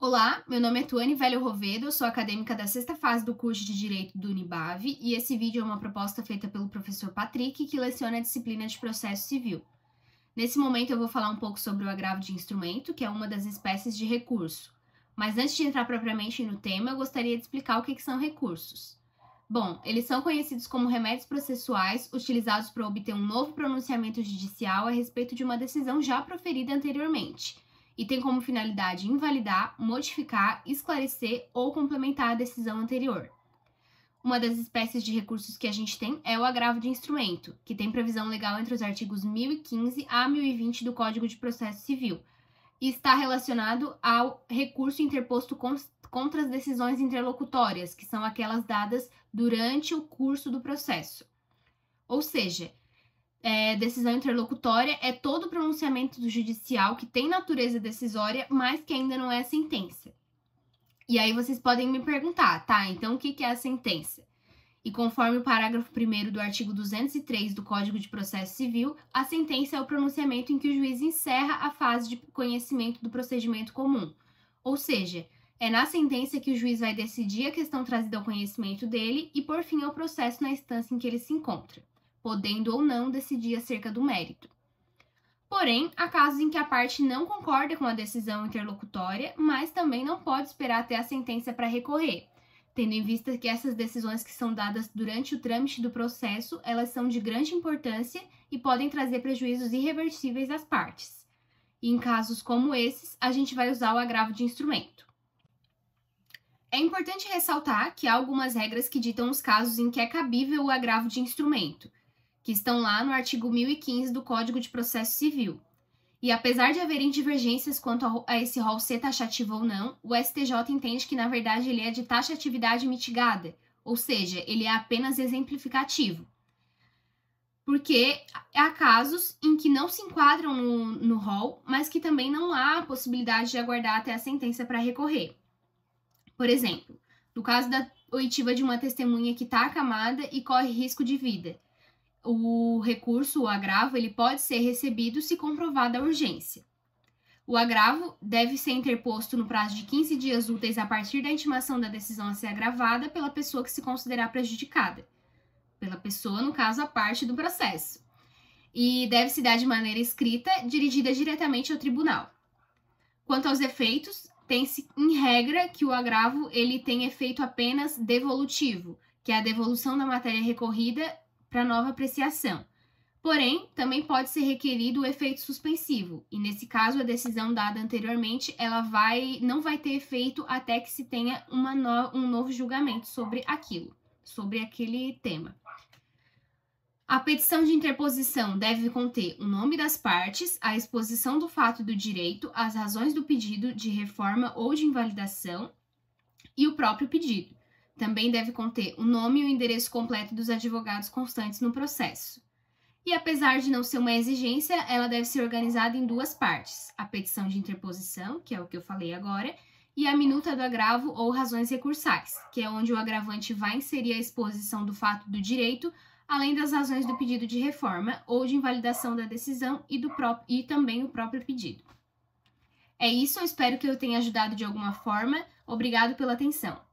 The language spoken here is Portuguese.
Olá, meu nome é Tuane Velho Rovedo, sou acadêmica da sexta fase do curso de Direito do Unibave e esse vídeo é uma proposta feita pelo professor Patrick, que leciona a disciplina de Processo Civil. Nesse momento eu vou falar um pouco sobre o agravo de instrumento, que é uma das espécies de recurso. Mas antes de entrar propriamente no tema, eu gostaria de explicar o que são recursos. Bom, eles são conhecidos como remédios processuais utilizados para obter um novo pronunciamento judicial a respeito de uma decisão já proferida anteriormente, e tem como finalidade invalidar, modificar, esclarecer ou complementar a decisão anterior. Uma das espécies de recursos que a gente tem é o agravo de instrumento, que tem previsão legal entre os artigos 1015 a 1020 do Código de Processo Civil, e está relacionado ao recurso interposto contra as decisões interlocutórias, que são aquelas dadas durante o curso do processo. Ou seja, decisão interlocutória é todo pronunciamento do judicial que tem natureza decisória, mas que ainda não é sentença. E aí vocês podem me perguntar, tá, então o que é a sentença? E conforme o parágrafo 1º do artigo 203 do Código de Processo Civil, a sentença é o pronunciamento em que o juiz encerra a fase de conhecimento do procedimento comum. Ou seja, é na sentença que o juiz vai decidir a questão trazida ao conhecimento dele e por fim ao processo na instância em que ele se encontra, podendo ou não decidir acerca do mérito. Porém, há casos em que a parte não concorda com a decisão interlocutória, mas também não pode esperar até a sentença para recorrer, tendo em vista que essas decisões que são dadas durante o trâmite do processo, elas são de grande importância e podem trazer prejuízos irreversíveis às partes. E em casos como esses, a gente vai usar o agravo de instrumento. É importante ressaltar que há algumas regras que ditam os casos em que é cabível o agravo de instrumento, que estão lá no artigo 1015 do Código de Processo Civil. E apesar de haverem divergências quanto a esse rol ser taxativo ou não, o STJ entende que, na verdade, ele é de taxatividade mitigada, ou seja, ele é apenas exemplificativo. Porque há casos em que não se enquadram no rol, mas que também não há possibilidade de aguardar até a sentença para recorrer. Por exemplo, no caso da oitiva de uma testemunha que está acamada e corre risco de vida, o recurso, o agravo, ele pode ser recebido se comprovada a urgência. O agravo deve ser interposto no prazo de 15 dias úteis a partir da intimação da decisão a ser agravada pela pessoa que se considerar prejudicada. Pela pessoa, no caso, a parte do processo. E deve se dar de maneira escrita, dirigida diretamente ao tribunal. Quanto aos efeitos, tem-se em regra que o agravo ele tem efeito apenas devolutivo, que é a devolução da matéria recorrida para nova apreciação. Porém, também pode ser requerido o efeito suspensivo, e nesse caso a decisão dada anteriormente não vai ter efeito até que se tenha um novo julgamento sobre aquele tema. A petição de interposição deve conter o nome das partes, a exposição do fato do direito, as razões do pedido de reforma ou de invalidação e o próprio pedido. Também deve conter o nome e o endereço completo dos advogados constantes no processo. E apesar de não ser uma exigência, ela deve ser organizada em duas partes: a petição de interposição, que é o que eu falei agora, e a minuta do agravo ou razões recursais, que é onde o agravante vai inserir a exposição do fato do direito, além das razões do pedido de reforma ou de invalidação da decisão e também o próprio pedido. É isso, eu espero que eu tenha ajudado de alguma forma. Obrigado pela atenção.